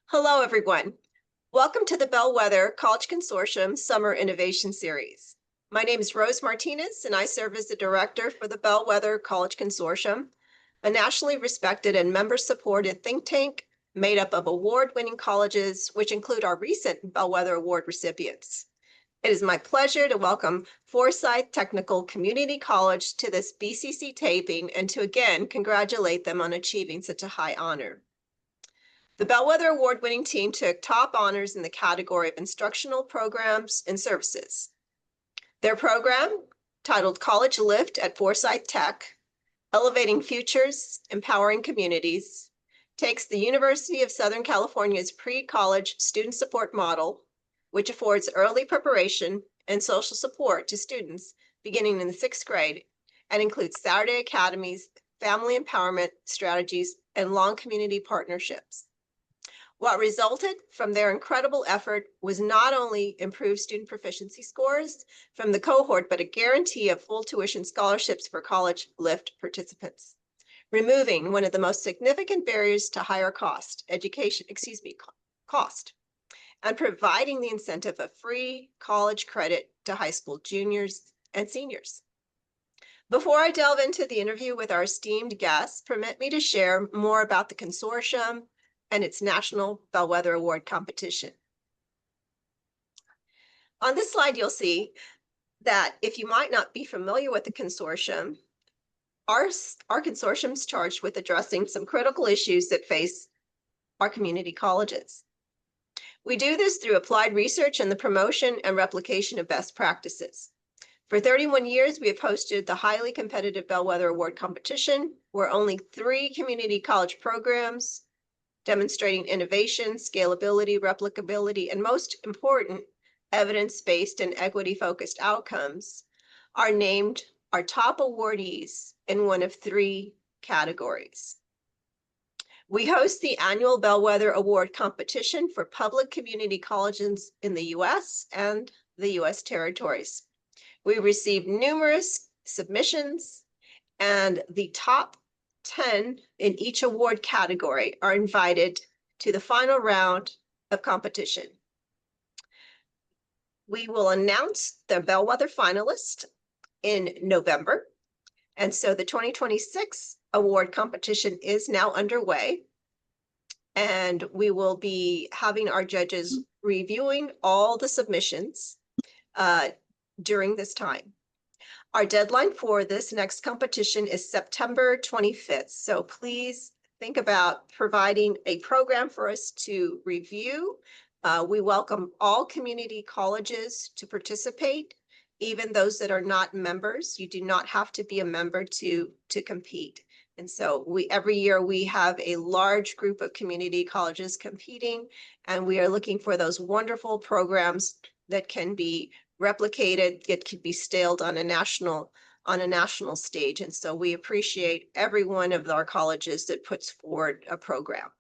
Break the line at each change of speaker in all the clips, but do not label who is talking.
Hello, everyone. Welcome to the Bellwether College Consortium Summer Innovation Series. My name is Rose Martinez, and I serve as the director for the Bellwether College Consortium, a nationally respected and member-supported think tank made up of award-winning colleges, which include our recent Bellwether Award recipients. It is my pleasure to welcome Forsyth Technical Community College to this BCC taping and to again congratulate them on achieving such a high honor. The Bellwether Award-winning team took top honors in the category of instructional programs and services. Their program, titled College Lift at Forsyth Tech, Elevating Futures, Empowering Communities, takes the University of Southern California's pre-college student support model, which affords early preparation and social support to students beginning in the 6th grade, and includes Saturday Academies, family empowerment strategies, and long community partnerships. What resulted from their incredible effort was not only improved student proficiency scores from the cohort, but a guarantee of full tuition scholarships for College Lift participants, removing one of the most significant barriers to higher cost, and providing the incentive of free college credit to high school juniors and seniors. Before I delve into the interview with our esteemed guests, permit me to share more about the consortium and its National Bellwether Award competition. On this slide, you'll see that if you might not be familiar with the consortium, our consortium is charged with addressing some critical issues that face our community colleges. We do this through applied research and the promotion and replication of best practices. For 31 years, we have hosted the highly competitive Bellwether Award competition, where only 3 community college programs demonstrating innovation, scalability, replicability, and most important, evidence-based and equity-focused outcomes are named our top awardees in one of 3 categories. We host the annual Bellwether Award competition for public community colleges in the U.S. and the U.S. territories. We receive numerous submissions, and the top 10 in each award category are invited to the final round of competition. We will announce the Bellwether finalists in November. And so the 2026 award competition is now underway. And we will be having our judges reviewing all the submissions during this time. Our deadline for this next competition is September 25th. So please think about providing a program for us to review. We welcome all community colleges to participate, even those that are not members. You do not have to be a member to compete. And so every year we have a large group of community colleges competing, and we are looking for those wonderful programs that can be replicated, it could be scaled on a national stage. And so we appreciate every one of our colleges that puts forward a program.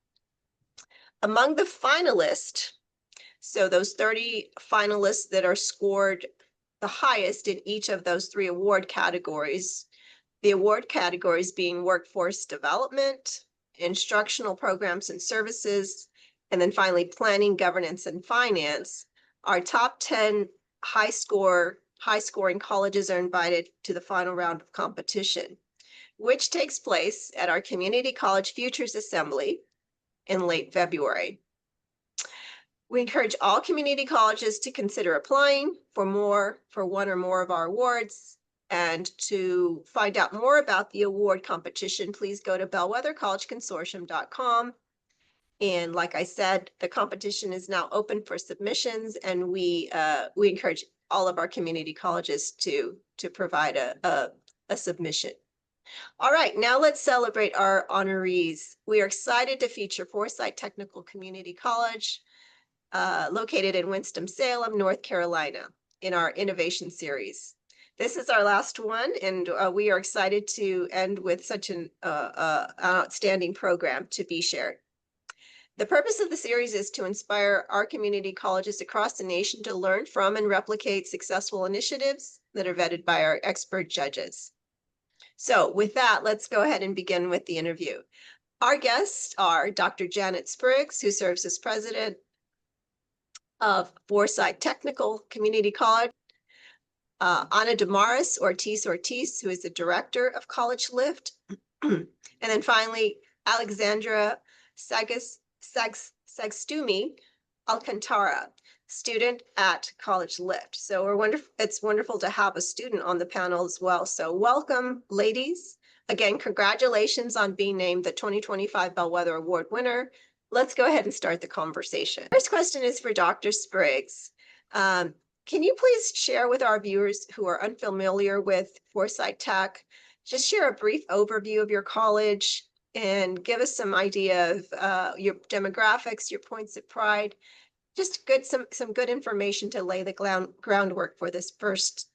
Among the finalists, so those 30 finalists that are scored the highest in each of those 3 award categories, the award categories being workforce development, instructional programs and services, and then finally planning, governance, and finance, our top 10 high scoring colleges are invited to the final round of competition, which takes place at our Community College Futures Assembly in late February. We encourage all community colleges to consider applying for one or more of our awards. And to find out more about the award competition, please go to bellwethercollegeconsortium.com. And like I said, the competition is now open for submissions, and we encourage all of our community colleges to provide a submission. All right, now let's celebrate our honorees. We are excited to feature Forsyth Technical Community College, located in Winston-Salem, North Carolina, in our innovation series. This is our last one, and we are excited to end with such an outstanding program to be shared. The purpose of the series is to inspire our community colleges across the nation to learn from and replicate successful initiatives that are vetted by our expert judges. So with that, let's go ahead and begin with the interview. Our guests are Dr. Janet Spriggs, who serves as president of Forsyth Technical Community College, Ana Damaris Ortiz, who is the director of College Lift, and then finally, Alexandra Sagstumi Alcantara, student at College Lift. So it's wonderful to have a student on the panel as well. So welcome, ladies. Again, congratulations on being named the 2025 Bellwether Award winner. Let's go ahead and start the conversation. First question is for Dr. Spriggs. Can you please share with our viewers who are unfamiliar with Forsyth Tech, just share a brief overview of your college and give us some idea of your demographics, your points of pride, just some good information to lay the groundwork for this first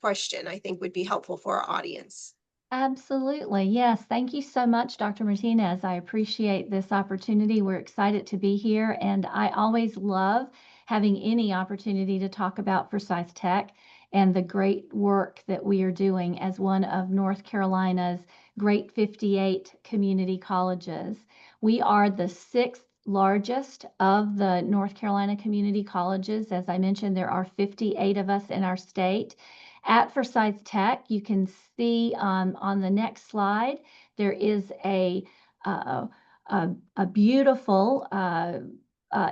question, I think would be helpful for our audience.
Absolutely. Yes. Thank you so much, Dr. Martinez. I appreciate this opportunity. We're excited to be here, and I always love having any opportunity to talk about Forsyth Tech and the great work that we are doing as one of North Carolina's great 58 community colleges. We are the sixth largest of the North Carolina community colleges. As I mentioned, there are 58 of us in our state. At Forsyth Tech, you can see on the next slide, there is uh, a beautiful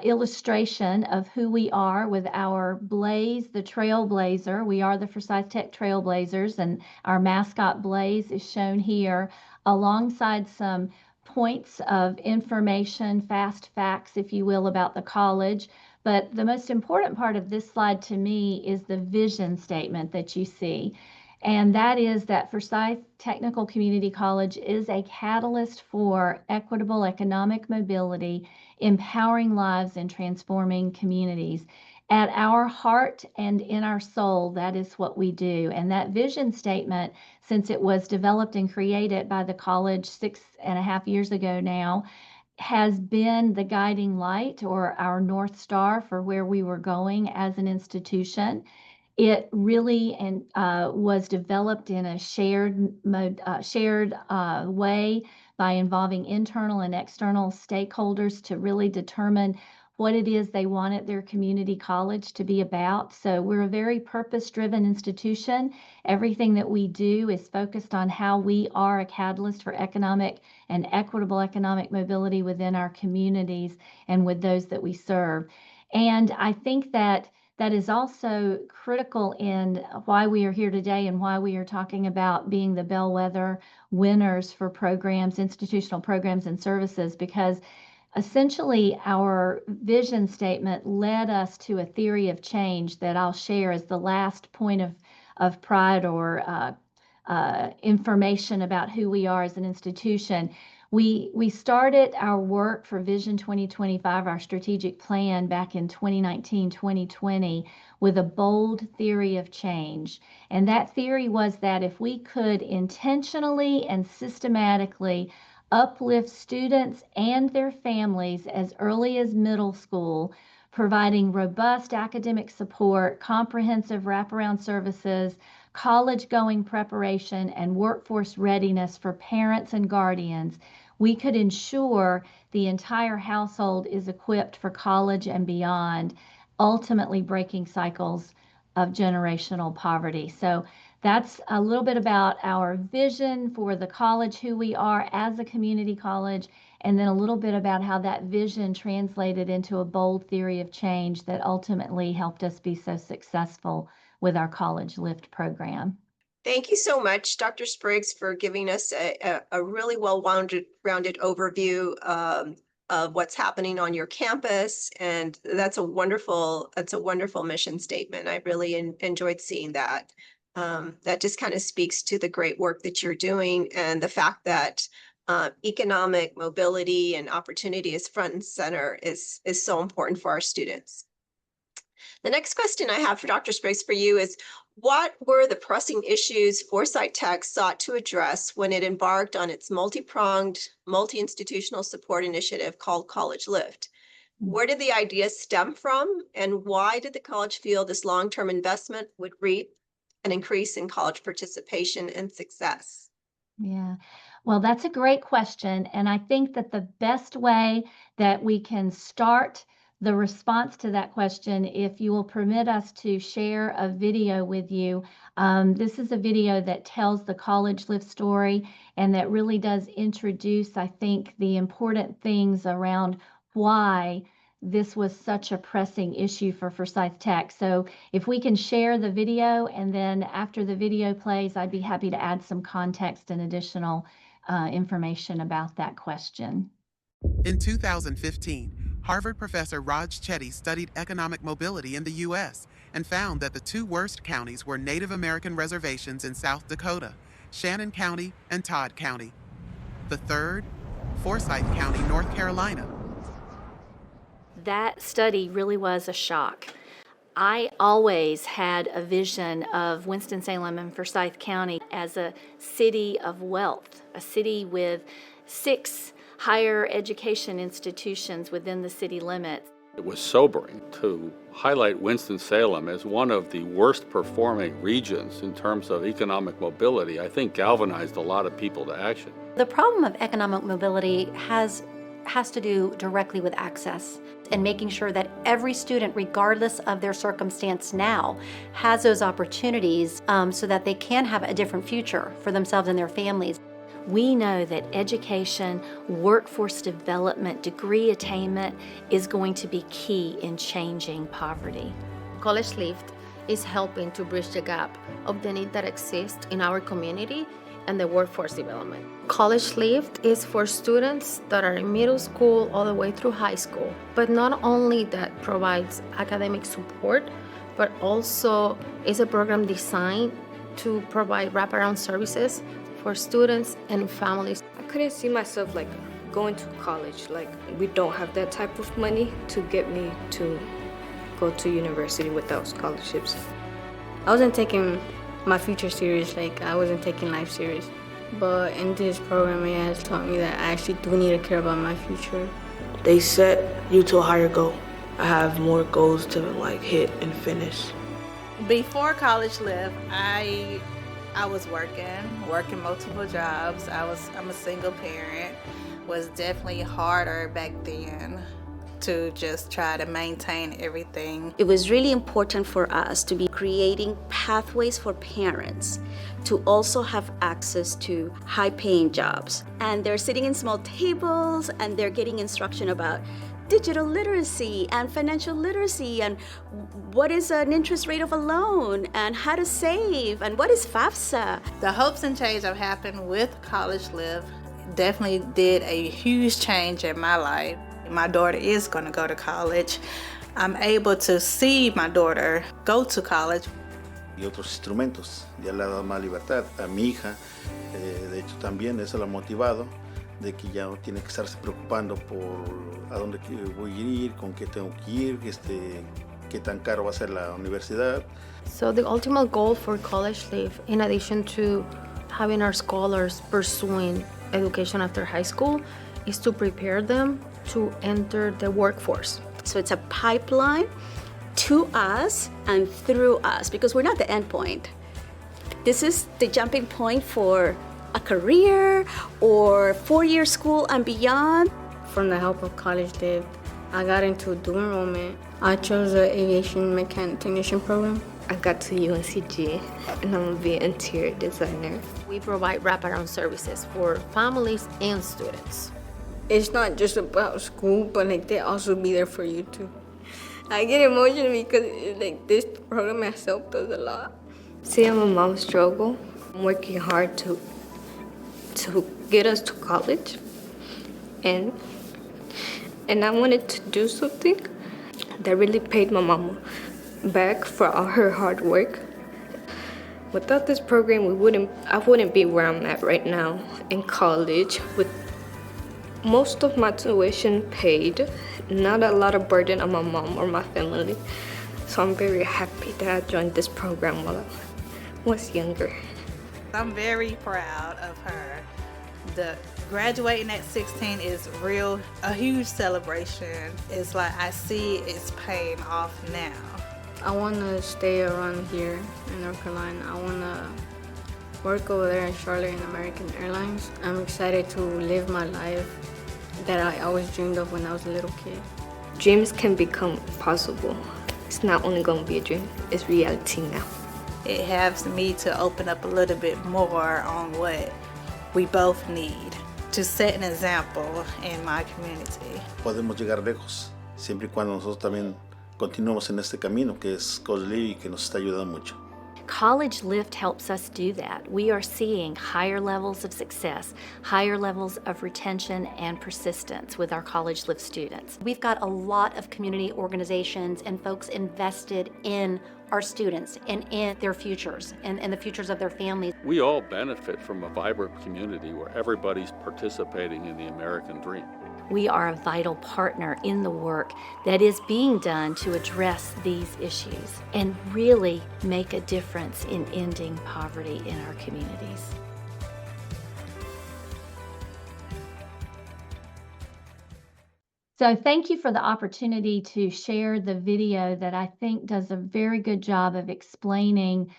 illustration of who we are with our Blaze, the Trailblazer. We are the Forsyth Tech Trailblazers, and our mascot Blaze is shown here alongside some points of information, fast facts, if you will, about the college. But the most important part of this slide to me is the vision statement that you see. And that is that Forsyth Technical Community College is a catalyst for equitable economic mobility, empowering lives and transforming communities. At our heart and in our soul, that is what we do. And that vision statement, since it was developed and created by the college 6.5 years ago now, has been the guiding light or our North Star for where we were going as an institution. It really was developed in a shared way by involving internal and external stakeholders to really determine what it is they wanted their community college to be about. So we're a very purpose-driven institution. Everything that we do is focused on how we are a catalyst for economic and equitable economic mobility within our communities and with those that we serve. And I think that that is also critical in why we are here today and why we are talking about being the bellwether winners for programs, institutional programs and services, because essentially our vision statement led us to a theory of change that I'll share as the last point of pride or information about who we are as an institution. We started our work for Vision 2025, our strategic plan, back in 2019, 2020, with a bold theory of change. And that theory was that if we could intentionally and systematically uplift students and their families as early as middle school, providing robust academic support, comprehensive wraparound services, college-going preparation, and workforce readiness for parents and guardians, we could ensure the entire household is equipped for college and beyond, ultimately breaking cycles of generational poverty. So that's a little bit about our vision for the college, who we are as a community college, and then a little bit about how that vision translated into a bold theory of change that ultimately helped us be so successful with our College Lift program.
Thank you so much, Dr. Spriggs, for giving us a really well-rounded overview of what's happening on your campus. And that's a wonderful mission statement. I really enjoyed seeing that. That just kind of speaks to the great work that you're doing and the fact that economic mobility and opportunity is front and center is so important for our students. The next question I have for Dr. Spriggs for you is, what were the pressing issues Forsyth Tech sought to address when it embarked on its multi-pronged, multi-institutional support initiative called College Lift? Where did the idea stem from, and why did the college feel this long-term investment would reap an increase in college participation and success?
Yeah. Well, that's a great question. And I think that the best way that we can start the response to that question, if you will permit us to share a video with you. This is a video that tells the college live story and that really does introduce, I think, the important things around why this was such a pressing issue for Forsyth Tech. So if we can share the video, and then after the video plays, I'd be happy to add some context and additional information about that question.
In 2015, Harvard professor Raj Chetty studied economic mobility in the U.S. and found that the two worst counties were Native American reservations in South Dakota, Shannon County and Todd County. The third, Forsyth County, North Carolina.
That study really was a shock. I always had a vision of Winston-Salem and Forsyth County as a city of wealth, a city with 6 higher education institutions within the city limits.
It was sobering to highlight Winston-Salem as one of the worst performing regions in terms of economic mobility. I think galvanized a lot of people to action.
The problem of economic mobility has to do directly with access and making sure that every student, regardless of their circumstance now, has those opportunities so that they can have a different future for themselves and their families.
We know that education, workforce development, degree attainment is going to be key in changing poverty.
College Lift is helping to bridge the gap of the need that exists in our community and the workforce development. College Lift is for students that are in middle school all the way through high school, but not only that provides academic support, but also is a program designed to provide wraparound services for students and families.
I couldn't see myself going to college. We don't have that type of money to get me to go to university without scholarships. I wasn't taking my future serious, I wasn't taking life serious. But in this program, it has taught me that I actually do need to care about my future.
They set you to a higher goal. I have more goals to hit and finish.
Before College Live, I was working multiple jobs. I'm a single parent. Was definitely harder back then to just try to maintain everything.
It was really important for us to be creating pathways for parents to also have access to high-paying jobs. And they're sitting in small tables and they're getting instruction about digital literacy and financial literacy and what is an interest rate of a loan and how to save and what is FAFSA.
The hopes and change that happened with College Live definitely did a huge change in my life. My daughter is going to go to college. I'm able to see my daughter go to college.
Y otros instrumentos, ya le ha dado más libertad a mi hija, de hecho también eso la ha motivado, de que ya no tiene que estarse preocupando por a dónde voy a ir, con qué tengo que ir, qué tan caro va a ser la universidad.
So the ultimate goal for College Live, in addition to having our scholars pursuing education after high school, is to prepare them to enter the workforce.
So it's a pipeline to us and through us, because we're not the end point. This is the jumping point for a career or 4-year school and beyond.
From the help of College Live, I got into dual enrollment. I chose the aviation mechanic technician program. I got to UNCG and I'm gonna be an interior designer.
We provide wraparound services for families and students.
It's not just about school, but they also be there for you too. I get emotional because this program has helped us a lot. Seeing my mom struggle, I'm working hard to get us to college, and I wanted to do something that really paid my mama back for all her hard work. Without this program, I wouldn't be where I'm at right now in college with most of my tuition paid, not a lot of burden on my mom or my family. So I'm very happy that I joined this program while I was younger.
I'm very proud of her. The graduating at 16 is a huge celebration. It's I see it's paying off now.
I want to stay around here in North Carolina. I want to work over there in Charlotte in American Airlines. I'm excited to live my life that I always dreamed of when I was a little kid. Dreams can become possible. It's not only going to be a dream, it's reality now.
It helps me to open up a little bit more on what we both need to set an example in my community.
Podemos llegar lejos, siempre y cuando nosotros también continuemos en este camino que es College Live y que nos está ayudando mucho.
College Lift helps us do that. We are seeing higher levels of success, higher levels of retention and persistence with our College Lift students. We've got a lot of community organizations and folks invested in our students and in their futures and the futures of their families.
We all benefit from a vibrant community where everybody's participating in the American dream.
We are a vital partner in the work that is being done to address these issues and really make a difference in ending poverty in our communities. So thank you for the opportunity to share the video that I think does a very good job of explaining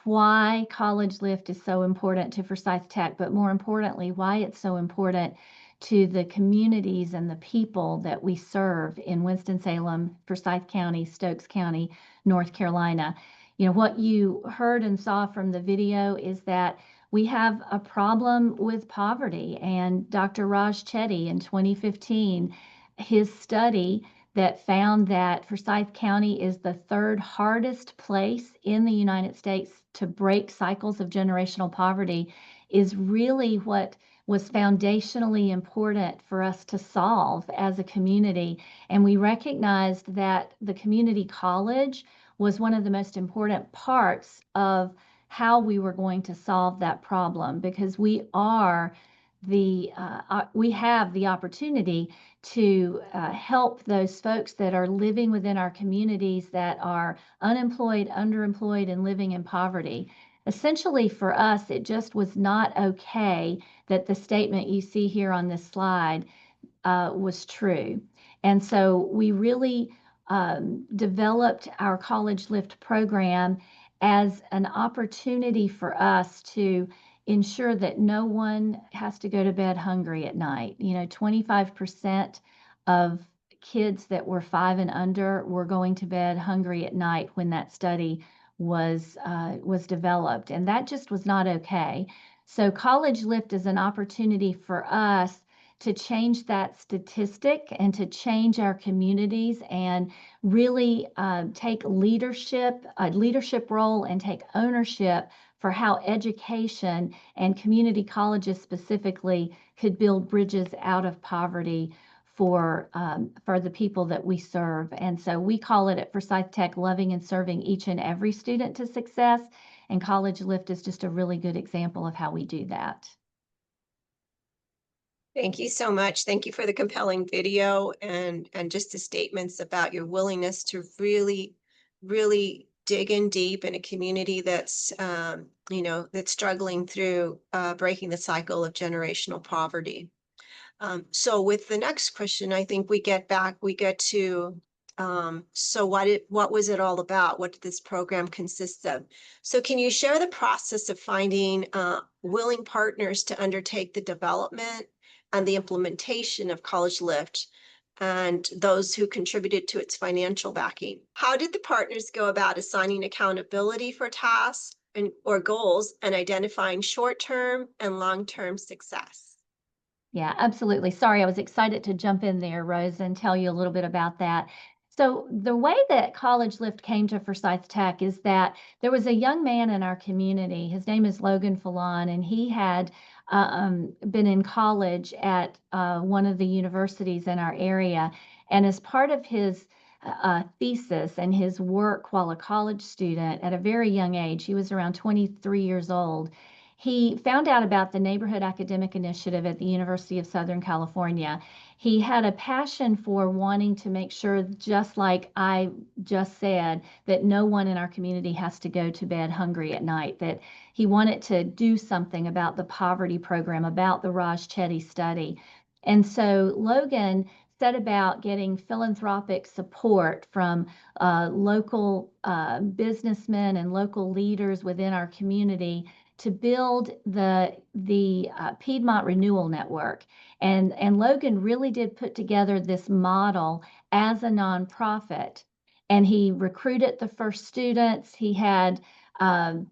why College Lift is so important to Forsyth Tech, but more importantly, why it's so important to the communities and the people that we serve in Winston-Salem, Forsyth County, Stokes County, North Carolina. You know, what you heard and saw from the video is that we have a problem with poverty, and Dr. Raj Chetty in 2015, his study that found that Forsyth County is the third hardest place in the United States to break cycles of generational poverty is really what was foundationally important for us to solve as a community. And we recognized that the community college was one of the most important parts of how we were going to solve that problem, because we have the opportunity to help those folks that are living within our communities that are unemployed, underemployed, and living in poverty. Essentially, for us, it just was not okay that the statement you see here on this slide was true. And so we really developed our College Lift program as an opportunity for us to ensure that no one has to go to bed hungry at night. You know, 25% of kids that were 5 and under were going to bed hungry at night when that study was developed, and that just was not okay. So College Lift is an opportunity for us to change that statistic and to change our communities and really take a leadership role and take ownership for how education and community colleges specifically could build bridges out of poverty for the people that we serve. And so we call it at Forsyth Tech loving and serving each and every student to success. And College Lift is just a really good example of how we do that.
Thank you so much. Thank you for the compelling video and just the statements about your willingness to really, really dig in deep in a community that's, that's struggling through breaking the cycle of generational poverty. So with the next question, I think we get to, so what was it all about? What did this program consist of? So can you share the process of finding willing partners to undertake the development and the implementation of College Lift and those who contributed to its financial backing? How did the partners go about assigning accountability for tasks or goals and identifying short-term and long-term success?
Yeah, absolutely. Sorry, I was excited to jump in there, Rose, and tell you a little bit about that. So the way that College Lift came to Forsyth Tech is that there was a young man in our community. His name is Logan Fallon, and he had been in college at one of the universities in our area. And as part of his thesis and his work while a college student at a very young age, he was around 23 years old, he found out about the Neighborhood Academic Initiative at the University of Southern California. He had a passion for wanting to make sure, just like I just said, that no one in our community has to go to bed hungry at night, that he wanted to do something about the poverty program, about the Raj Chetty study. And so Logan set about getting philanthropic support from local businessmen and local leaders within our community to build the Piedmont Renewal Network. And Logan really did put together this model as a nonprofit. And he recruited the first students. He had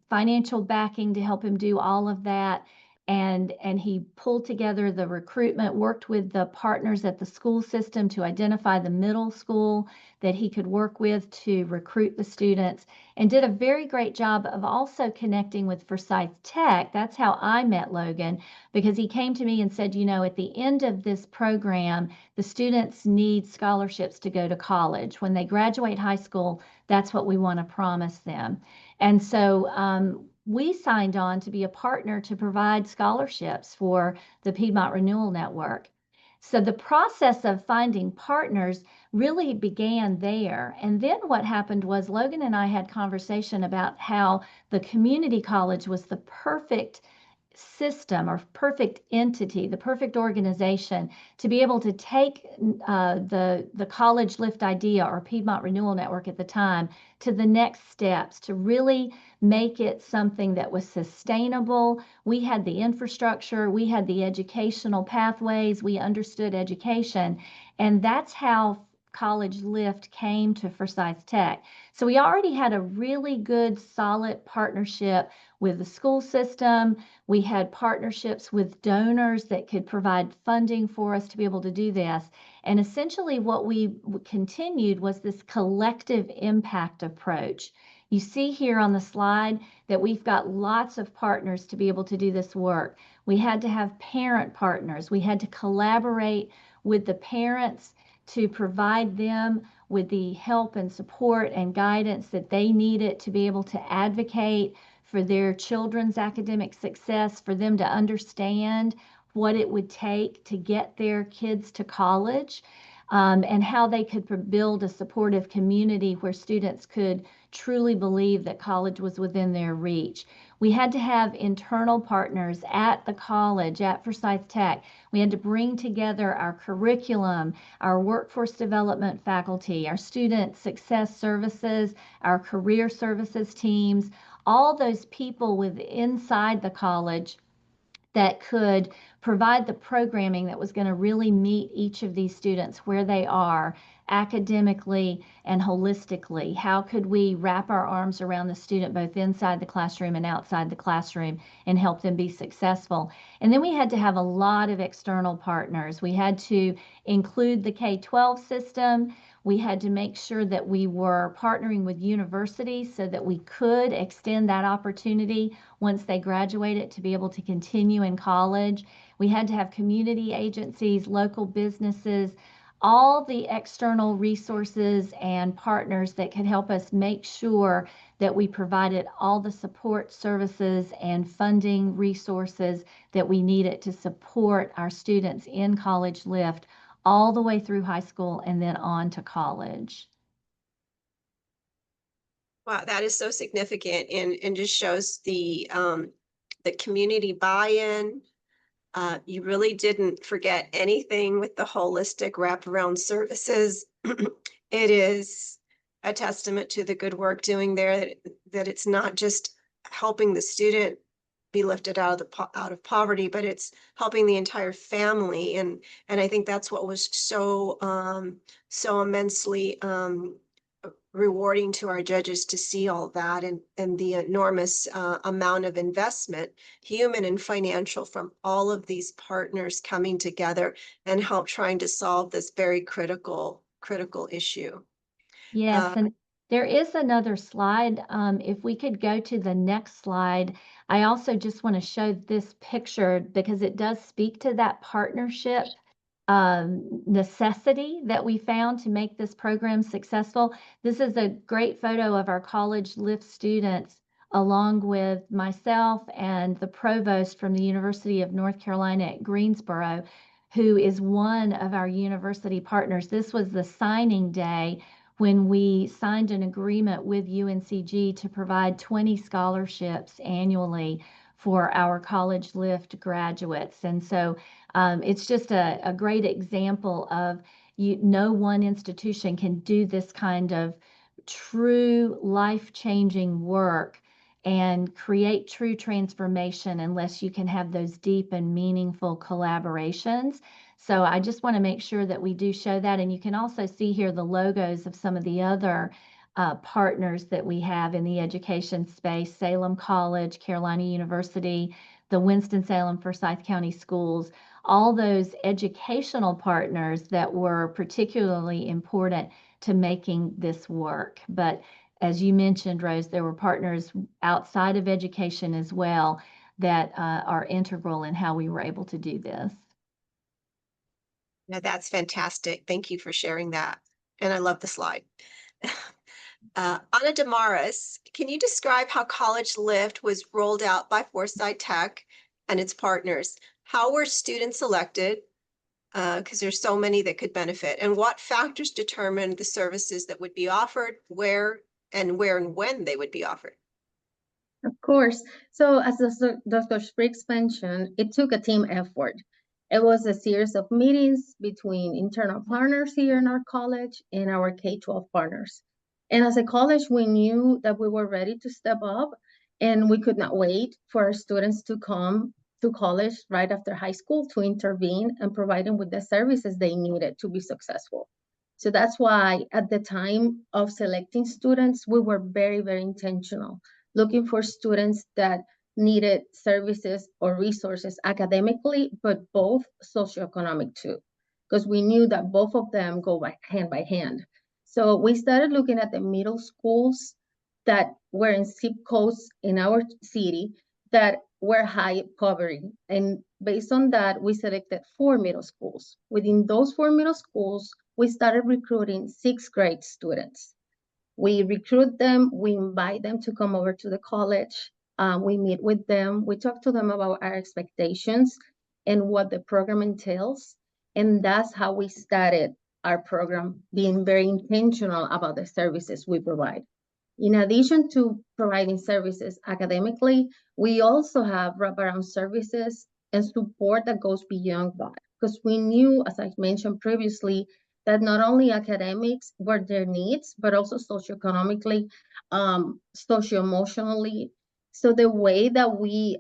financial backing to help him do all of that. And he pulled together the recruitment, worked with the partners at the school system to identify the middle school that he could work with to recruit the students, and did a very great job of also connecting with Forsyth Tech. That's how I met Logan, because he came to me and said, you know, at the end of this program, the students need scholarships to go to college. When they graduate high school, that's what we want to promise them. And so we signed on to be a partner to provide scholarships for the Piedmont Renewal Network. So the process of finding partners really began there. And then what happened was Logan and I had conversation about how the community college was the perfect system or perfect entity, the perfect organization to be able to take the College Lift idea, or Piedmont Renewal Network at the time, to the next steps, to really make it something that was sustainable. We had the infrastructure, we had the educational pathways, we understood education, and that's how College Lift came to Forsyth Tech. So we already had a really good, solid partnership with the school system. We had partnerships with donors that could provide funding for us to be able to do this. And essentially what we continued was this collective impact approach. You see here on the slide that we've got lots of partners to be able to do this work. We had to have parent partners. We had to collaborate with the parents to provide them with the help and support and guidance that they needed to be able to advocate for their children's academic success, for them to understand what it would take to get their kids to college, and how they could build a supportive community where students could truly believe that college was within their reach. We had to have internal partners at the college, at Forsyth Tech. We had to bring together our curriculum, our workforce development faculty, our student success services, our career services teams, all those people inside the college that could provide the programming that was going to really meet each of these students where they are academically and holistically. How could we wrap our arms around the student both inside the classroom and outside the classroom and help them be successful? And then we had to have a lot of external partners. We had to include the K-12 system. We had to make sure that we were partnering with universities so that we could extend that opportunity once they graduated to be able to continue in college. We had to have community agencies, local businesses, all the external resources and partners that could help us make sure that we provided all the support services and funding resources that we needed to support our students in College Lift all the way through high school and then on to college.
Wow, that is so significant and just shows the community buy-in. You really didn't forget anything with the holistic wraparound services. It is a testament to the good work doing there, that it's not just helping the student be lifted out of poverty, but it's helping the entire family. And I think that's what was so immensely rewarding to our judges, to see all that and the enormous amount of investment, human and financial, from all of these partners coming together and help trying to solve this very critical issue.
Yes, and there is another slide. If we could go to the next slide, I also just want to show this picture because it does speak to that partnership necessity that we found to make this program successful. This is a great photo of our College Lift students, along with myself and the provost from the University of North Carolina at Greensboro, who is one of our university partners. This was the signing day when we signed an agreement with UNCG to provide 20 scholarships annually for our College Lift graduates. And so it's just a great example of no one institution can do this kind of true life-changing work and create true transformation unless you can have those deep and meaningful collaborations. So I just want to make sure that we do show that. And you can also see here the logos of some of the other partners that we have in the education space: Salem College, Carolina University, the Winston-Salem Forsyth County Schools, all those educational partners that were particularly important to making this work. But as you mentioned, Rose, there were partners outside of education as well that are integral in how we were able to do this.
Now that's fantastic. Thank you for sharing that. And I love the slide. Ana Damaris, can you describe how College Lift was rolled out by Forsyth Tech and its partners? How were students selected? Because there's so many that could benefit. And what factors determined the services that would be offered, where and when they would be offered?
Of course. So as Dr. Spriggs mentioned, it took a team effort. It was a series of meetings between internal partners here in our college and our K-12 partners. And as a college, we knew that we were ready to step up, and we could not wait for our students to come to college right after high school to intervene and provide them with the services they needed to be successful. So that's why at the time of selecting students, we were very, very intentional, looking for students that needed services or resources academically, but both socioeconomic too, because we knew that both of them go by hand. So we started looking at the middle schools that were in zip codes in our city that were high poverty. And based on that, we selected 4 middle schools. Within those 4 middle schools, we started recruiting 6th grade students. We recruit them, we invite them to come over to the college, we meet with them, we talk to them about our expectations and what the program entails. And that's how we started our program, being very intentional about the services we provide. In addition to providing services academically, we also have wraparound services and support that goes beyond that. Because we knew, as I mentioned previously, that not only academics were their needs, but also socioeconomically, socio-emotionally. So the way that we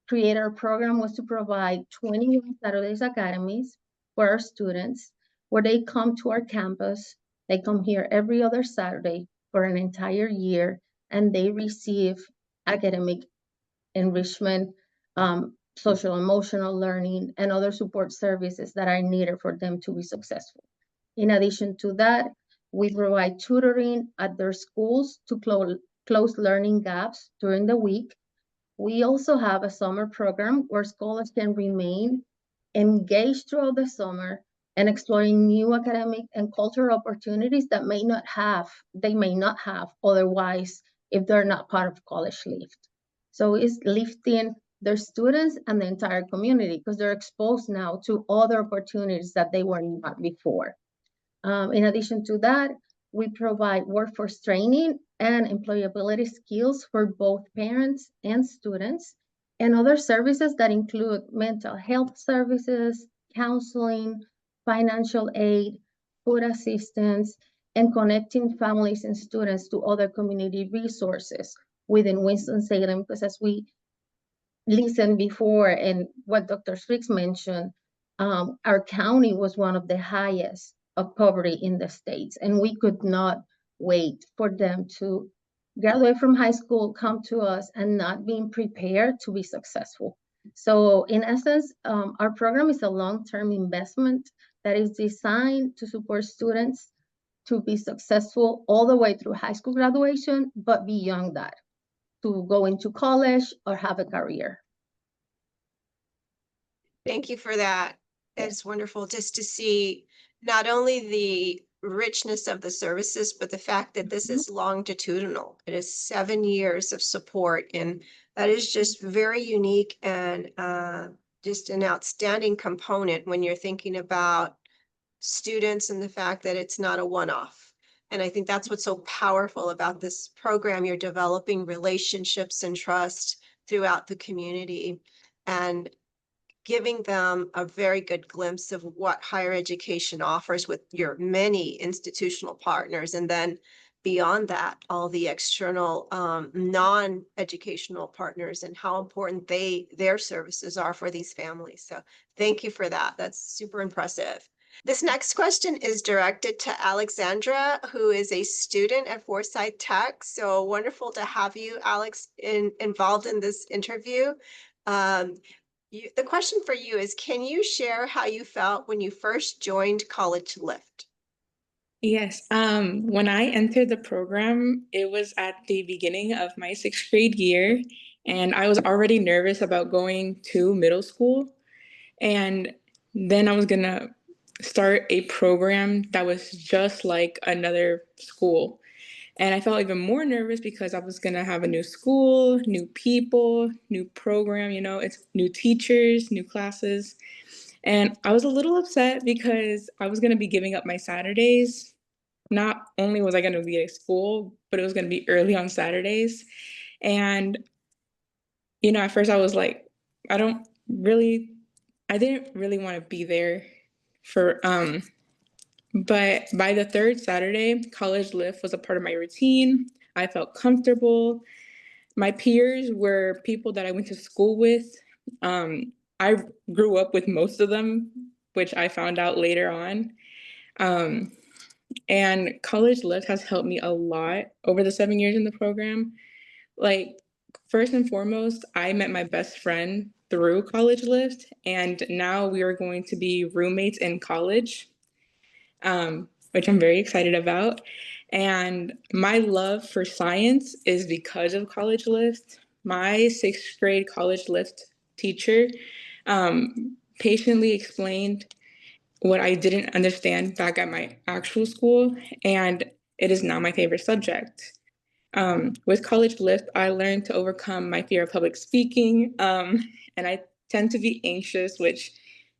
create our program was to provide 21 Saturday Academies for our students, where they come to our campus. They come here every other Saturday for an entire year, and they receive academic enrichment, social emotional learning, and other support services that are needed for them to be successful. In addition to that, we provide tutoring at their schools to close learning gaps during the week. We also have a summer program where scholars can remain engaged throughout the summer and exploring new academic and cultural opportunities that they may not have otherwise if they're not part of College Lift. So it's lifting their students and the entire community because they're exposed now to other opportunities that they were not before. In addition to that, we provide workforce training and employability skills for both parents and students, and other services that include mental health services, counseling, financial aid, food assistance, and connecting families and students to other community resources within Winston-Salem. Because as we listened before and what Dr. Spriggs mentioned, our county was one of the highest of poverty in the states, and we could not wait for them to graduate from high school, come to us, and not being prepared to be successful. So in essence, our program is a long-term investment that is designed to support students to be successful all the way through high school graduation, but beyond that, to go into college or have a career.
Thank you for that. It's wonderful just to see not only the richness of the services, but the fact that this is longitudinal. It is 7 years of support, and that is just very unique and just an outstanding component when you're thinking about students and the fact that it's not a one-off. And I think that's what's so powerful about this program. You're developing relationships and trust throughout the community and giving them a very good glimpse of what higher education offers with your many institutional partners, and then beyond that, all the external non-educational partners and how important their services are for these families. So thank you for that. That's super impressive. This next question is directed to Alexandra, who is a student at Forsyth Tech. So wonderful to have you, Alex, involved in this interview. The question for you is, can you share how you felt when you first joined College Lift?
Yes, when I entered the program, it was at the beginning of my 6th grade year, and I was already nervous about going to middle school. And then I was gonna start a program that was just like another school. And I felt even more nervous because I was gonna have a new school, new people, new program, it's new teachers, new classes. And I was a little upset because I was gonna be giving up my Saturdays. Not only was I gonna be at school, but it was gonna be early on Saturdays. And, at first I was like, I don't really I didn't really want to be there for but by the 3rd Saturday, College Lift was a part of my routine. I felt comfortable. My peers were people that I went to school with. I grew up with most of them, which I found out later on. And College Lift has helped me a lot over the 7 years in the program. Like, first and foremost, I met my best friend through College Lift, and now we are going to be roommates in college, which I'm very excited about. And my love for science is because of College Lift. My 6th grade College Lift teacher patiently explained what I didn't understand back at my actual school, and it is now my favorite subject. With College Lift, I learned to overcome my fear of public speaking, and I tend to be anxious, which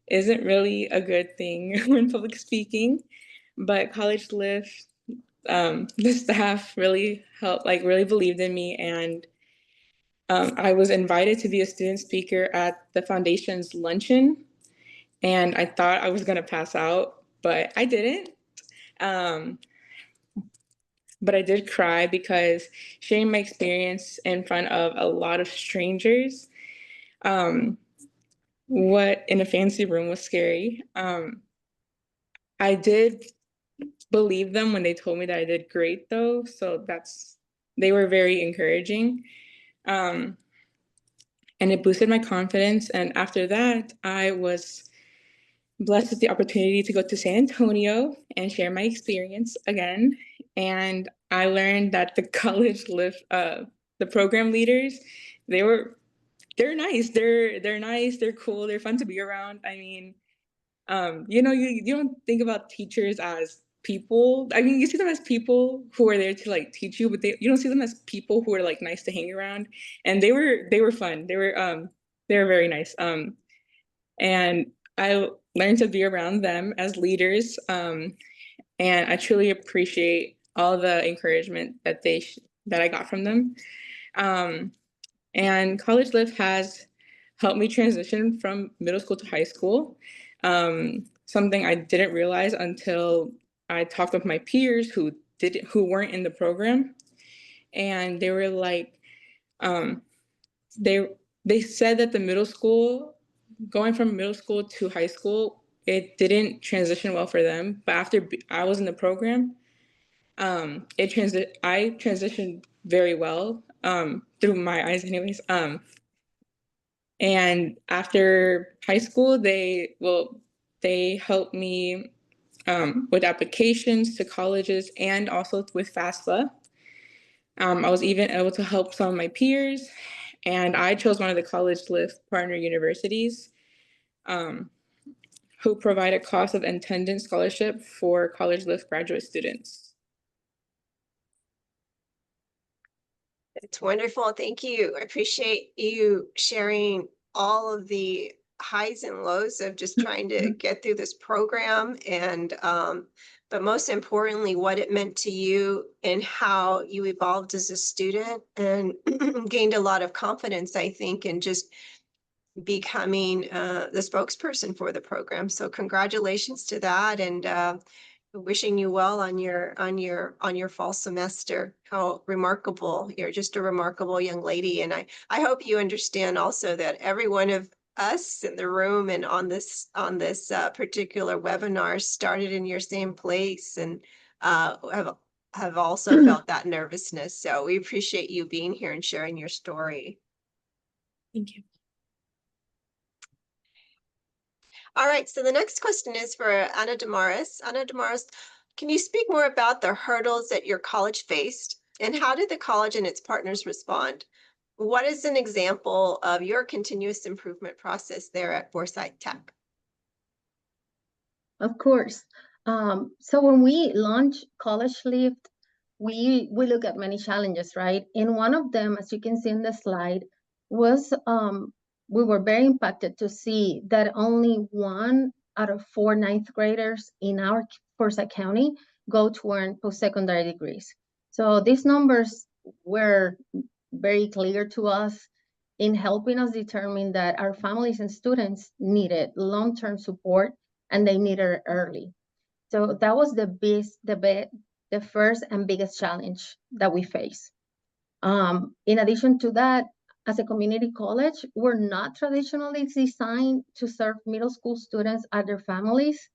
isn't really a good thing when public speaking. But College Lift, the staff really helped, really believed in me, and I was invited to be a student speaker at the foundation's luncheon, and I thought I was gonna pass out, but I didn't. Um, but I did cry because sharing my experience in front of a lot of strangers, what in a fancy room was scary. I did believe them when they told me that I did great though, so they were very encouraging. And it boosted my confidence. And after that, I was blessed with the opportunity to go to San Antonio and share my experience again. And I learned that the College Lift, the program leaders, they're nice. They're nice. They're cool. They're fun to be around. I mean, you don't think about teachers as people. I mean, you see them as people who are there to teach you, but you don't see them as people who are nice to hang around. And they were fun. They were very nice. And I learned to be around them as leaders. And I truly appreciate all the encouragement that that I got from them. And College Lift has helped me transition from middle school to high school. Something I didn't realize until I talked with my peers who weren't in the program, and they were like, they said that going from middle school to high school, it didn't transition well for them. But after I was in the program, I transitioned very well, through my eyes anyways. And after high school, they helped me with applications to colleges and also with FAFSA. I was even able to help some of my peers, and I chose one of the College Lift partner universities, who provide a cost of attendance scholarship for College Lift graduate students.
It's wonderful. Thank you. I appreciate you sharing all of the highs and lows of just trying to get through this program, and but most importantly, what it meant to you and how you evolved as a student and gained a lot of confidence, I think, in just becoming the spokesperson for the program. So congratulations to that. And Wishing you well on your fall semester. How remarkable. You're just a remarkable young lady. And I hope you understand also that every one of us in the room and on this particular webinar started in your same place and have also felt that nervousness. So we appreciate you being here and sharing your story.
Thank you.
All right, so the next question is for Ana Damaris. Ana Damaris, can you speak more about the hurdles that your college faced and how did the college and its partners respond? What is an example of your continuous improvement process there at Forsyth Tech?
Of course. So when we launched College Lift, we look at many challenges, right? And one of them, as you can see in the slide, was we were very impacted to see that only 1 out of 4 ninth graders in our Forsyth County go to earn post-secondary degrees. So these numbers were very clear to us in helping us determine that our families and students needed long-term support and they needed it early. So that was the first and biggest challenge that we face. In addition to that, as a community college, we're not traditionally designed to serve middle school students and their families.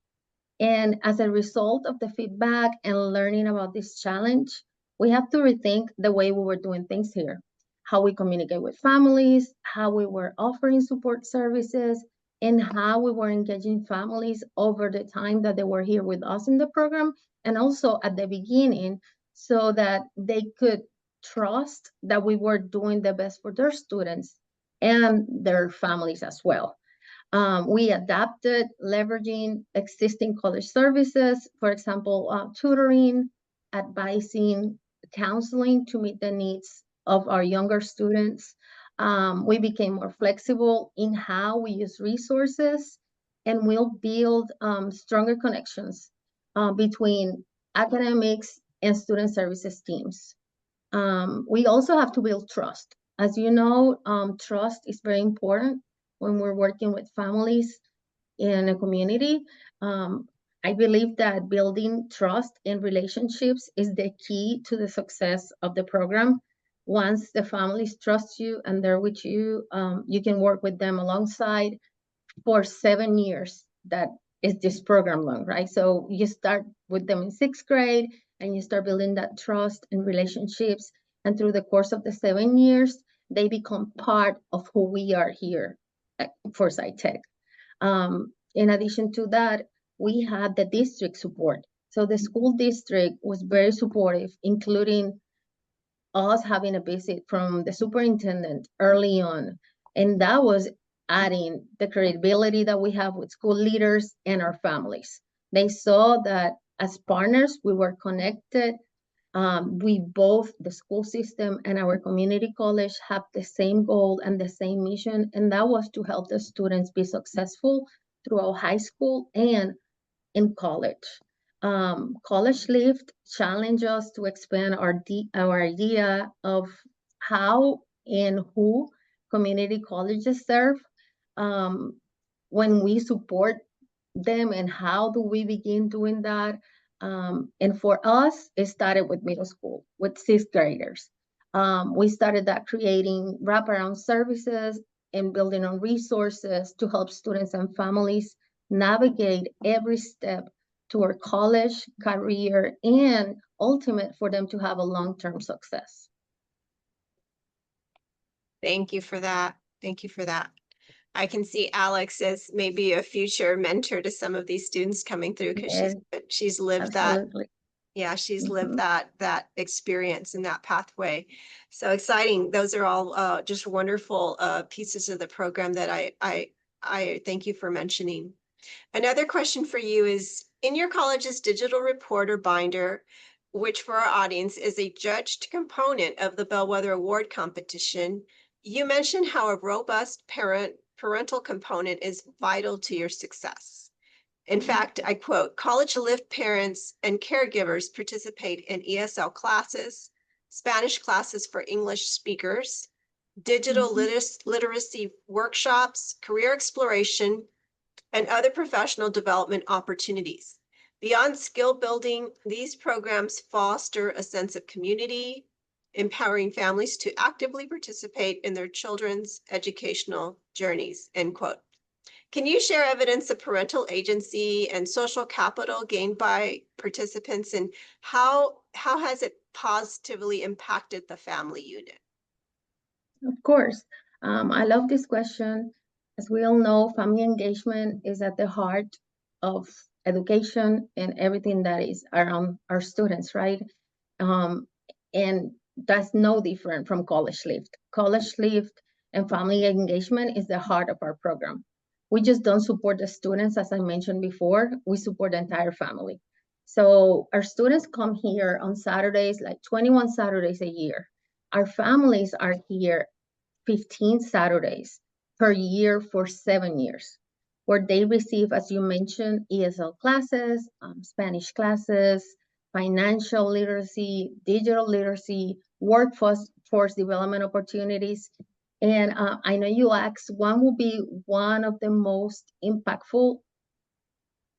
And as a result of the feedback and learning about this challenge, we have to rethink the way we were doing things here, how we communicate with families, how we were offering support services, and how we were engaging families over the time that they were here with us in the program, and also at the beginning, so that they could trust that we were doing the best for their students and their families as well. We adapted leveraging existing college services, for example, tutoring, advising, counseling to meet the needs of our younger students. We became more flexible in how we use resources, and we'll build stronger connections between academics and student services teams. We also have to build trust. As you know, trust is very important when we're working with families in a community. I believe that building trust and relationships is the key to the success of the program. Once the families trust you and they're with you, you can work with them alongside for 7 years. That is this program long, right? So you start with them in 6th grade and you start building that trust and relationships. And through the course of the 7 years, they become part of who we are here at Forsyth Tech. In addition to that, we had the district support. So the school district was very supportive, including us having a visit from the superintendent early on. And that was adding the credibility that we have with school leaders and our families. They saw that as partners, we were connected. We both, the school system and our community college, have the same goal and the same mission, and that was to help the students be successful throughout high school and in college. College Lift challenged us to expand our idea of how and who community colleges serve. When we support them and how do we begin doing that? And for us, it started with middle school, with 6th graders. We started that creating wraparound services and building on resources to help students and families navigate every step toward college, career, and ultimate for them to have a long-term success.
Thank you for that. Thank you for that. I can see Alex as maybe a future mentor to some of these students coming through because she's lived
absolutely.
that. Yeah, she's lived that experience and that pathway. So exciting. Those are all just wonderful pieces of the program that I thank you for mentioning. Another question for you is, in your college's digital report or binder, which for our audience is a judged component of the Bellwether Award competition, you mentioned how a robust parental component is vital to your success. In fact, I quote, College Lift parents and caregivers participate in ESL classes, Spanish classes for English speakers, digital literacy workshops, career exploration, and other professional development opportunities. Beyond skill building, these programs foster a sense of community, empowering families to actively participate in their children's educational journeys, end quote. Can you share evidence of parental agency and social capital gained by participants, and how has it positively impacted the family unit?
Of course. I love this question. As we all know, family engagement is at the heart of education and everything that is around our students, right? And that's no different from College Lift. College Lift and family engagement is the heart of our program. We just don't support the students, as I mentioned before, we support the entire family. So our students come here on Saturdays, like 21 Saturdays a year. Our families are here 15 Saturdays per year for 7 years, where they receive, as you mentioned, ESL classes, Spanish classes, financial literacy, digital literacy, workforce development opportunities. And I know you asked, one will be one of the most impactful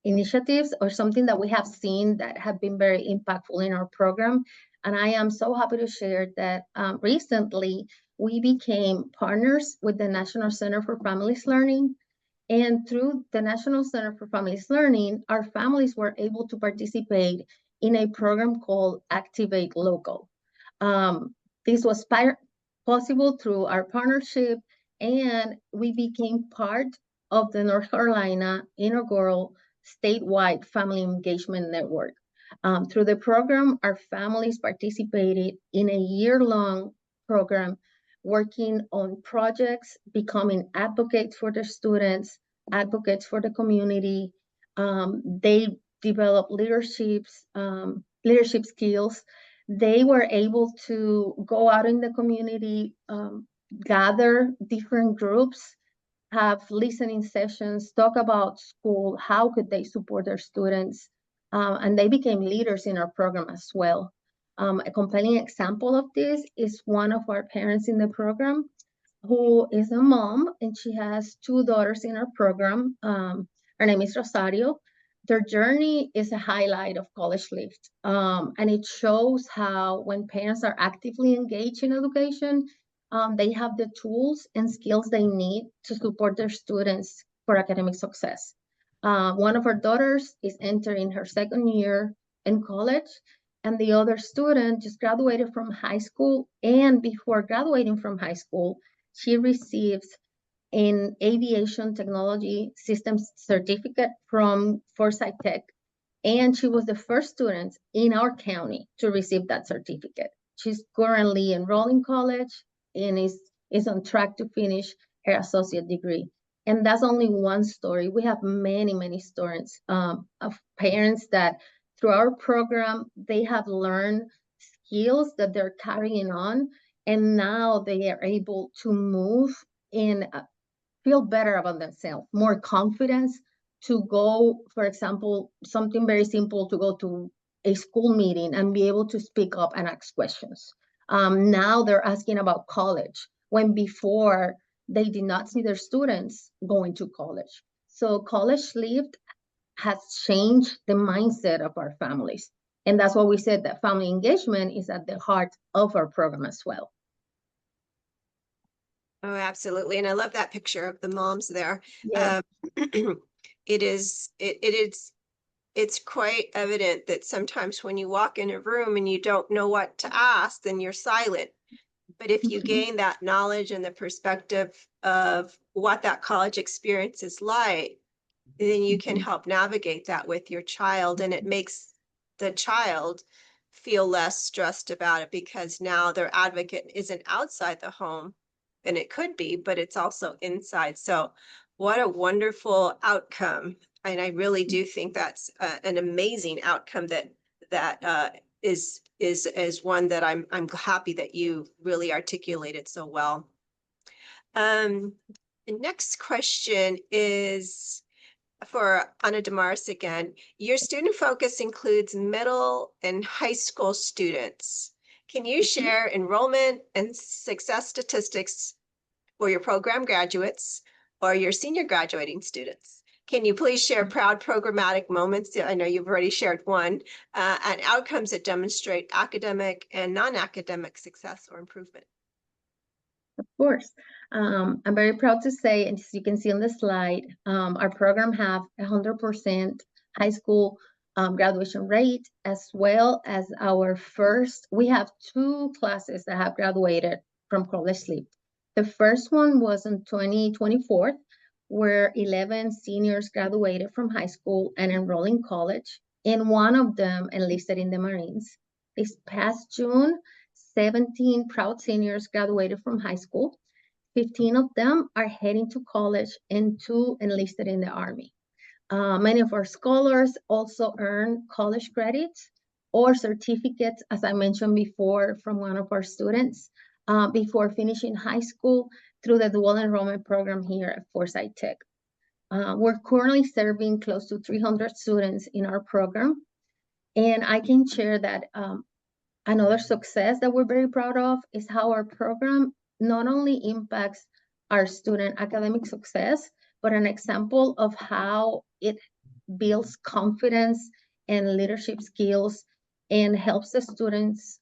initiatives or something that we have seen that have been very impactful in our program. And I am so happy to share that recently we became partners with the National Center for Families Learning. And through the National Center for Families Learning, our families were able to participate in a program called Activate Local. This was possible through our partnership, and we became part of the North Carolina inaugural statewide family engagement network. Through the program, our families participated in a year-long program working on projects, becoming advocates for their students, advocates for the community. They developed leadership skills. They were able to go out in the community, gather different groups, have listening sessions, talk about school, how could they support their students, and they became leaders in our program as well. A compelling example of this is one of our parents in the program who is a mom, and she has 2 daughters in our program. Her name is Rosario. Their journey is a highlight of College Lift, and it shows how when parents are actively engaged in education, they have the tools and skills they need to support their students for academic success. One of her daughters is entering her 2nd year in college, and the other student just graduated from high school. And before graduating from high school, she receives an aviation technology systems certificate from Forsyth Tech. And she was the first student in our county to receive that certificate. She's currently enrolled in college and is on track to finish her associate degree. And that's only one story. We have many, many stories of parents that through our program, they have learned skills that they're carrying on, and now they are able to move and feel better about themselves, more confidence to go, for example, something very simple, to go to a school meeting and be able to speak up and ask questions. Now they're asking about college, when before they did not see their students going to college. So College Lift has changed the mindset of our families. And that's why we said that family engagement is at the heart of our program as well.
Oh, absolutely. And I love that picture of the moms there.
Yeah.
It's quite evident that sometimes when you walk in a room and you don't know what to ask, then you're silent. But if you gain that knowledge and the perspective of what that college experience is like, then you can help navigate that with your child, and it makes the child feel less stressed about it, because now their advocate isn't outside the home, and it could be, but it's also inside. So what a wonderful outcome. And I really do think that's an amazing outcome that is one that I'm happy that you really articulated so well. The next question is for Ana Damaris again. Your student focus includes middle and high school students. Can you share enrollment and success statistics for your program graduates or your senior graduating students? Can you please share proud programmatic moments? I know you've already shared one, and outcomes that demonstrate academic and non-academic success or improvement.
Of course. I'm very proud to say, and as you can see on the slide, our program have 100% high school graduation rate, as well as we have 2 classes that have graduated from college leave. The first one was in 2024, where 11 seniors graduated from high school and enrolled in college, and one of them enlisted in the Marines. This past June, 17 proud seniors graduated from high school. 15 of them are heading to college and 2 enlisted in the Army. Many of our scholars also earn college credits or certificates, as I mentioned before, from one of our students before finishing high school through the dual enrollment program here at Forsyth Tech. We're currently serving close to 300 students in our program. And I can share that another success that we're very proud of is how our program not only impacts our student academic success, but an example of how it builds confidence and leadership skills and helps the students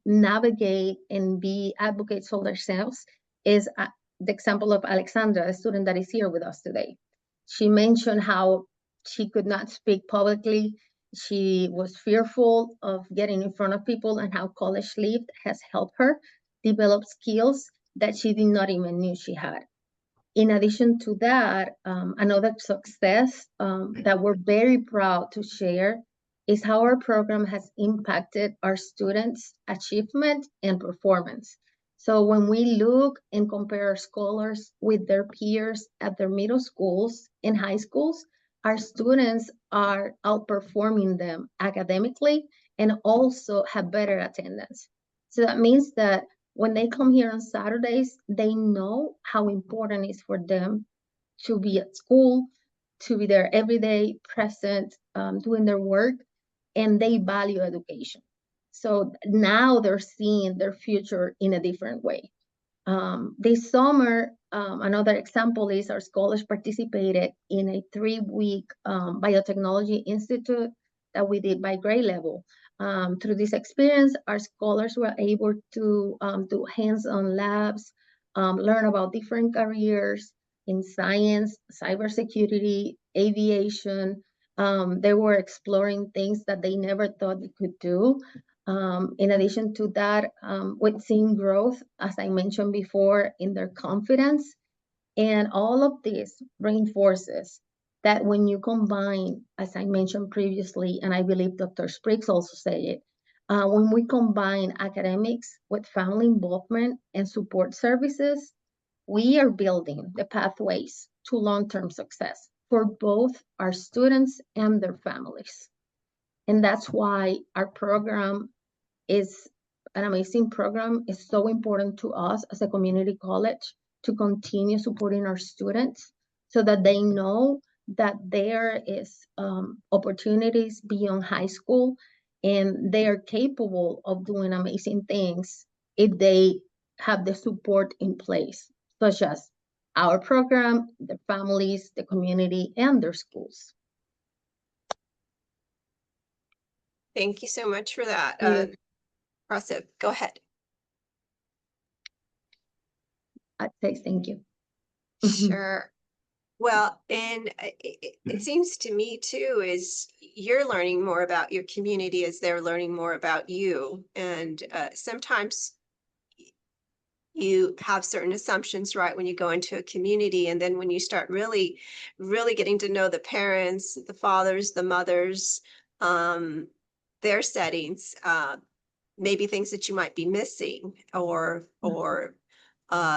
navigate and be advocates for themselves is the example of Alexandra, a student that is here with us today. She mentioned how she could not speak publicly. She was fearful of getting in front of people, and how college leave has helped her develop skills that she did not even knew she had. In addition to that, another success that we're very proud to share is how our program has impacted our students' achievement and performance. So when we look and compare our scholars with their peers at their middle schools and high schools, our students are outperforming them academically and also have better attendance. So that means that when they come here on Saturdays, they know how important it is for them to be at school, to be there every day, present, doing their work, and they value education. So now they're seeing their future in a different way. This summer, another example is our scholars participated in a 3-week biotechnology institute that we did by grade level. Through this experience, our scholars were able to do hands-on labs, learn about different careers in science, cybersecurity, aviation. They were exploring things that they never thought they could do. In addition to that, we've seen growth, as I mentioned before, in their confidence. And all of this reinforces that when you combine, as I mentioned previously, and I believe Dr. Spriggs also said it, when we combine academics with family involvement and support services, we are building the pathways to long-term success for both our students and their families. And that's why our program is an amazing program. It's so important to us as a community college to continue supporting our students so that they know that there is opportunities beyond high school, and they are capable of doing amazing things if they have the support in place, such as our program, the families, the community, and their schools.
Thank you so much for that. Rasa, go ahead.
I'd say thank you.
Sure. Well, and it seems to me too, is you're learning more about your community as they're learning more about you. And sometimes you have certain assumptions, right, when you go into a community. And then when you start really getting to know the parents, the fathers, the mothers, their settings, maybe things that you might be missing, or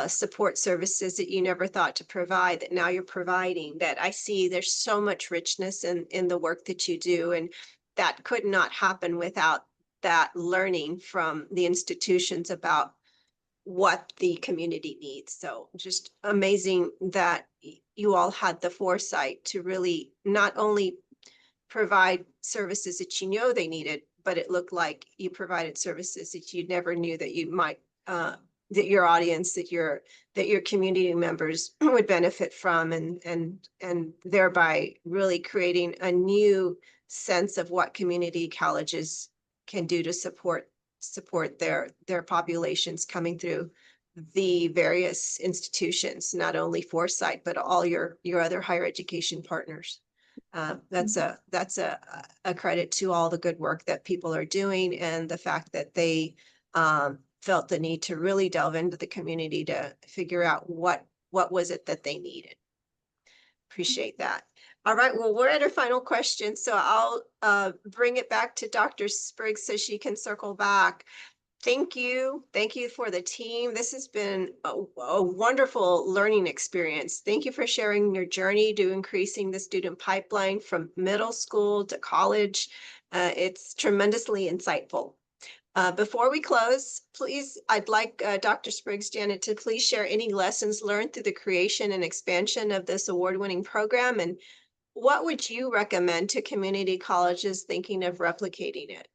support services that you never thought to provide that now you're providing, that I see there's so much richness in the work that you do. And that could not happen without that learning from the institutions about what the community needs. So just amazing that you all had the foresight to really not only provide services that you know they needed, but it looked like you provided services that you never knew that you might your audience, that your community members would benefit from, and thereby really creating a new sense of what community colleges can do to support their populations coming through the various institutions, not only Forsyth, but all your other higher education partners. That's a credit to all the good work that people are doing, and the fact that they felt the need to really delve into the community to figure out what was it that they needed. Appreciate that. All right, well, we're at our final question, so I'll bring it back to Dr. Spriggs so she can circle back. Thank you. Thank you for the team. This has been a wonderful learning experience. Thank you for sharing your journey to increasing the student pipeline from middle school to college. It's tremendously insightful. Before we close, please, I'd like Dr. Spriggs, Janet, to please share any lessons learned through the creation and expansion of this award-winning program, and what would you recommend to community colleges thinking of replicating it?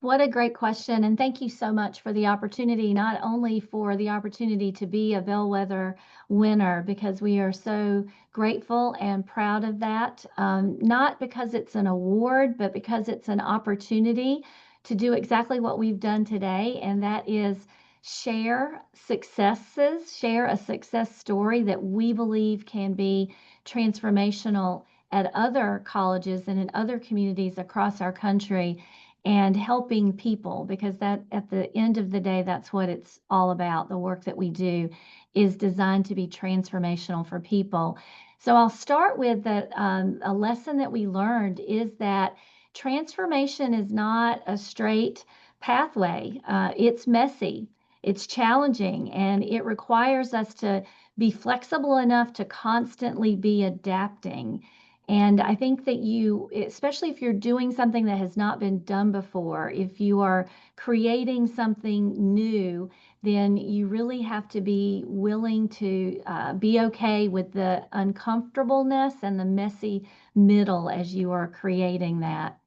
What a great question. And thank you so much for the opportunity, not only for the opportunity to be a Bellwether winner, because we are so grateful and proud of that, not because it's an award, but because it's an opportunity to do exactly what we've done today, and that is share successes, share a success story that we believe can be transformational at other colleges and in other communities across our country, and helping people, because that at the end of the day, that's what it's all about. The work that we do is designed to be transformational for people. So I'll start with that. A lesson that we learned is that transformation is not a straight pathway. It's messy, it's challenging, and it requires us to be flexible enough to constantly be adapting. And I think that you, especially if you're doing something that has not been done before, if you are creating something new, then you really have to be willing to be okay with the uncomfortableness and the messy middle as you are creating that.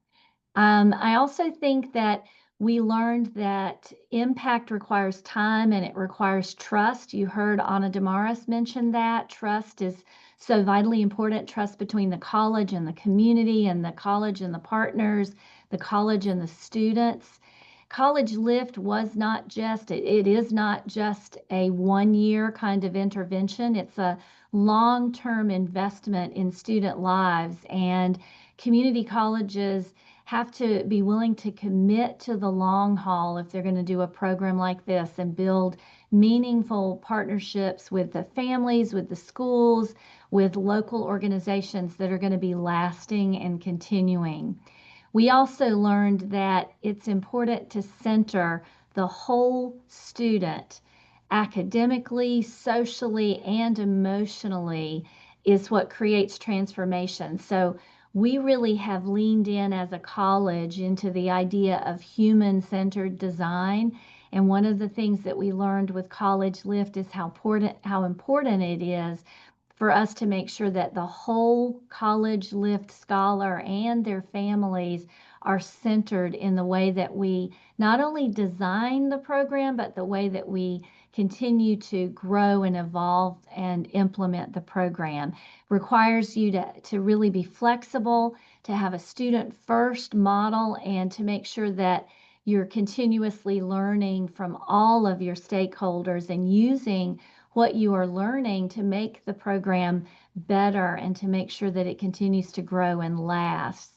I also think that we learned that impact requires time and it requires trust. You heard Ana Damaris mention that. Trust is so vitally important. Trust between the college and the community, and the college and the partners, the college and the students. College Lift was not just, it is not just a 1-year kind of intervention. It's a long-term investment in student lives, and community colleges have to be willing to commit to the long haul if they're going to do a program like this, and build meaningful partnerships with the families, with the schools, with local organizations that are going to be lasting and continuing. We also learned that it's important to center the whole student academically, socially, and emotionally is what creates transformation. So we really have leaned in as a college into the idea of human-centered design. And one of the things that we learned with College Lift is how important it is for us to make sure that the whole College Lift scholar and their families are centered in the way that we not only design the program, but the way that we continue to grow and evolve and implement the program. Requires you to really be flexible, to have a student first model, and to make sure that you're continuously learning from all of your stakeholders and using what you are learning to make the program better and to make sure that it continues to grow and last.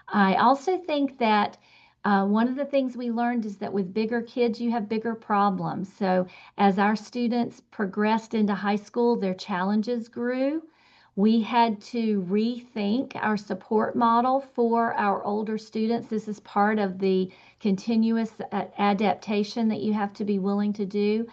I also think that one of the things we learned is that with bigger kids, you have bigger problems. So as our students progressed into high school, their challenges grew. We had to rethink our support model for our older students. This is part of the continuous adaptation that you have to be willing to do.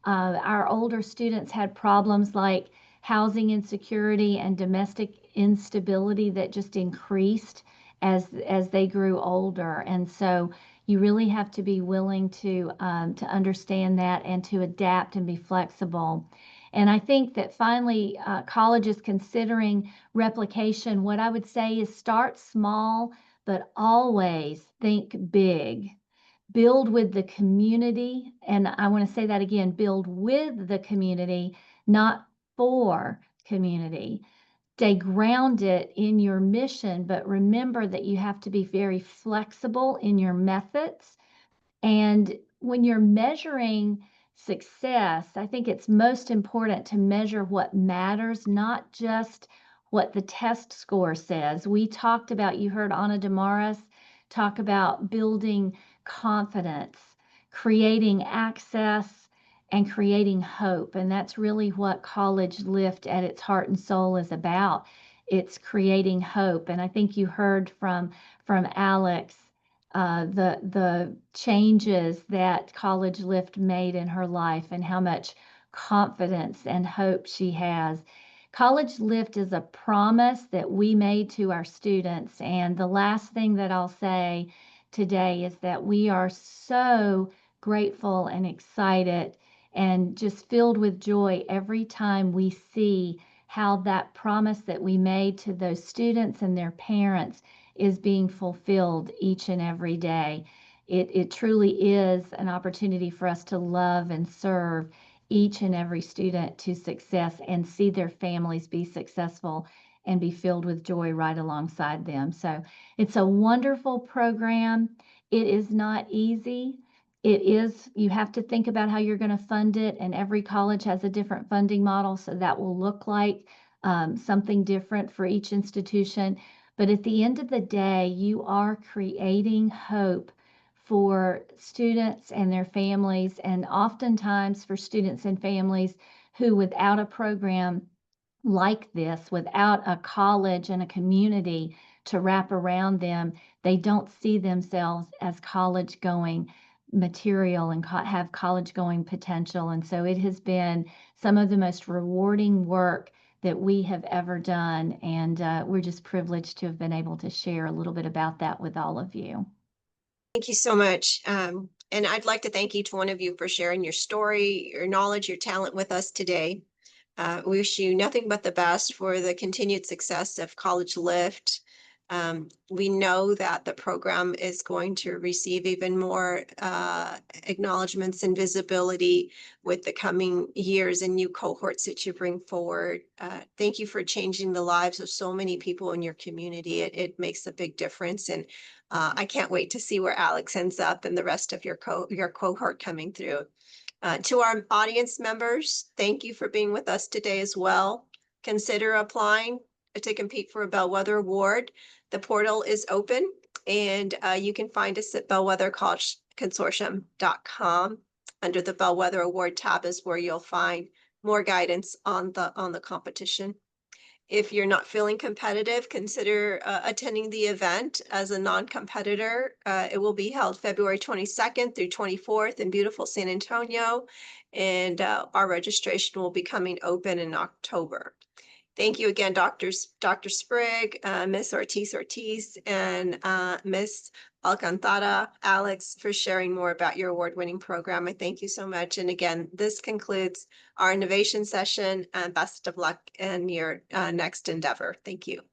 Our older students had problems like housing insecurity and domestic instability that just increased as they grew older. And so you really have to be willing to understand that and to adapt and be flexible. And I think that finally, colleges considering replication, what I would say is start small, but always think big. build with the community. And I want to say that again, build with the community, not for community. Stay grounded in your mission, but remember that you have to be very flexible in your methods. And when you're measuring success, I think it's most important to measure what matters, not just what the test score says. We talked about, you heard Ana Damaris talk about building confidence, creating access, and creating hope. And that's really what College Lift at its heart and soul is about. It's creating hope. And I think you heard from Alex the changes that College Lift made in her life and how much confidence and hope she has. College Lift is a promise that we made to our students. And the last thing that I'll say today is that we are so grateful and excited and just filled with joy every time we see how that promise that we made to those students and their parents is being fulfilled each and every day. It truly is an opportunity for us to love and serve each and every student to success and see their families be successful and be filled with joy right alongside them. So it's a wonderful program. It is not easy. You have to think about how you're going to fund it, and every college has a different funding model, so that will look like something different for each institution. But at the end of the day, you are creating hope for students and their families, and oftentimes for students and families who, without a program like this, without a college and a community to wrap around them, they don't see themselves as college going material and have college going potential. And so it has been some of the most rewarding work that we have ever done. And we're just privileged to have been able to share a little bit about that with all of you.
Thank you so much. And I'd like to thank each one of you for sharing your story, your knowledge, your talent with us today. We wish you nothing but the best for the continued success of College Lift. We know that the program is going to receive even more acknowledgments and visibility with the coming years and new cohorts that you bring forward. Thank you for changing the lives of so many people in your community. It makes a big difference. And I can't wait to see where Alex ends up and the rest of your cohort coming through. To our audience members, thank you for being with us today as well. Consider applying to compete for a Bellwether Award. The portal is open, and you can find us at bellwethercollegeconsortium.com. Under the Bellwether Award tab is where you'll find more guidance on the competition. If you're not feeling competitive, consider attending the event as a non-competitor. It will be held February 22nd through 24th in beautiful San Antonio, and our registration will be coming open in October. Thank you again, Dr. Sprigg, Ms. Ortiz, and Ms. Alcantara, Alex, for sharing more about your award-winning program. I thank you so much. And again, this concludes our innovation session, and best of luck in your next endeavor. Thank you.